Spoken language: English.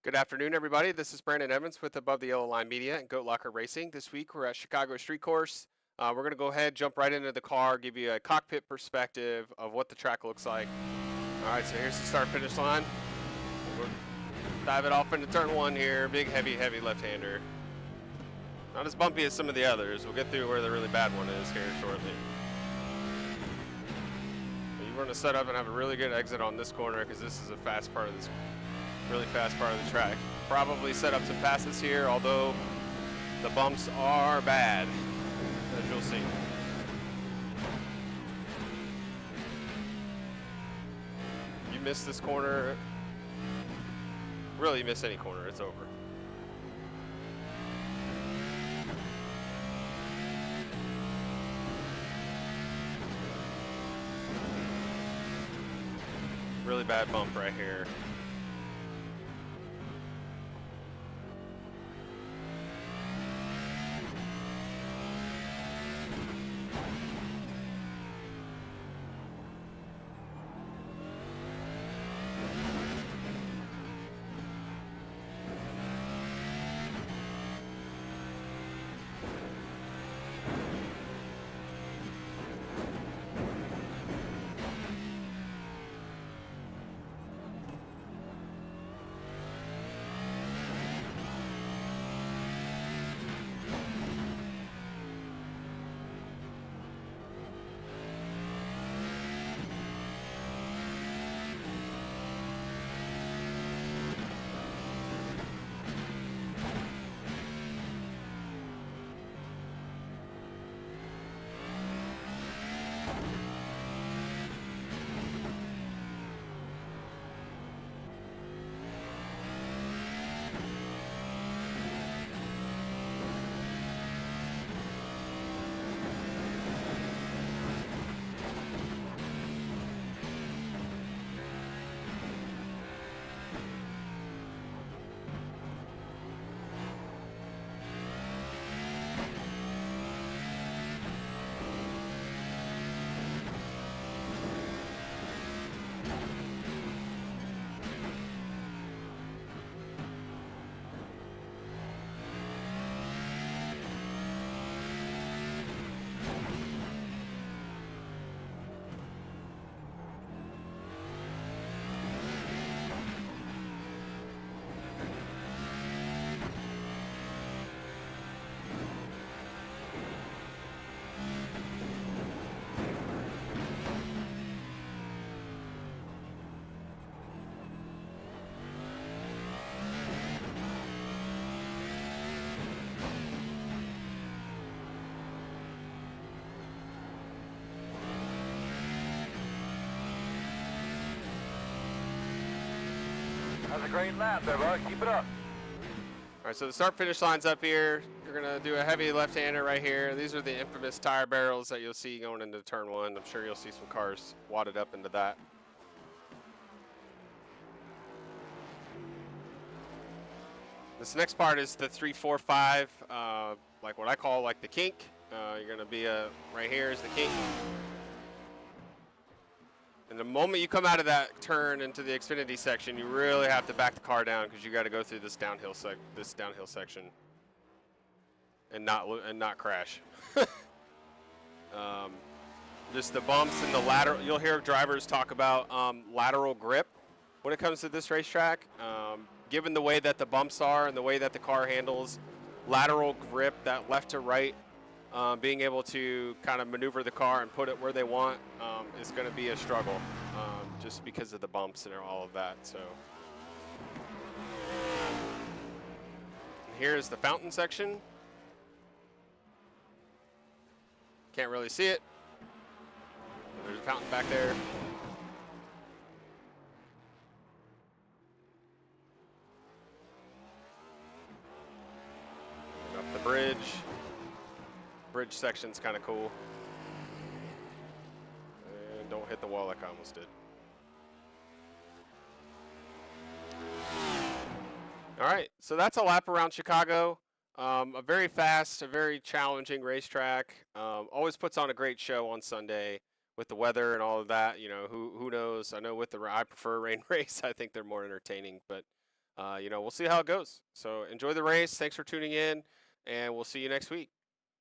Good afternoon, everybody. This is Brandon Evans with Above the Yellow Line Media and Goat Locker Racing. This week we're at Chicago Street Course. We're going to go ahead, jump right into the car, give you a cockpit perspective of what the track looks like. All right, so here's the start-finish line. We'll dive it off into turn one here. Big, heavy left-hander. Not as bumpy as some of the others. We'll get through where the really bad one is here shortly. You're going to set up and have a really good exit on this corner because this is a fast part of this. Really fast part of the track. Probably set up some passes here, although the bumps are bad, as you'll see. You miss this corner, really you miss any corner, it's over. Really bad bump right here. That's a great lap there, bud. Keep it up. All right, so the start-finish line's up here. You're gonna do a heavy left-hander right here. These are the infamous tire barrels that you'll see going into turn one. I'm sure you'll see some cars wadded up into that. This next part is the 3, 4, 5, like what I call like the kink. You're gonna be right here is the kink. And the moment you come out of that turn into the Xfinity section, you really have to back the car down because you got to go through this downhill section and not crash. Just the bumps and the lateral. You'll hear drivers talk about lateral grip when it comes to this racetrack. Given the way that the bumps are and the way that the car handles, lateral grip, that left to right, being able to kind of maneuver the car and put it where they want is going to be a struggle just because of the bumps and all of that. So here's the fountain section. Can't really see it. There's a fountain back there. Up the bridge. Bridge section's kind of cool. And don't hit the wall like I almost did. All right, so that's a lap around Chicago. A very fast, a very challenging racetrack. Always puts on a great show on Sunday with the weather and all of that. You know, who knows? I know with the I prefer a rain race. I think they're more entertaining, but you know, we'll see how it goes. So enjoy the race. Thanks for tuning in, and we'll see you next week.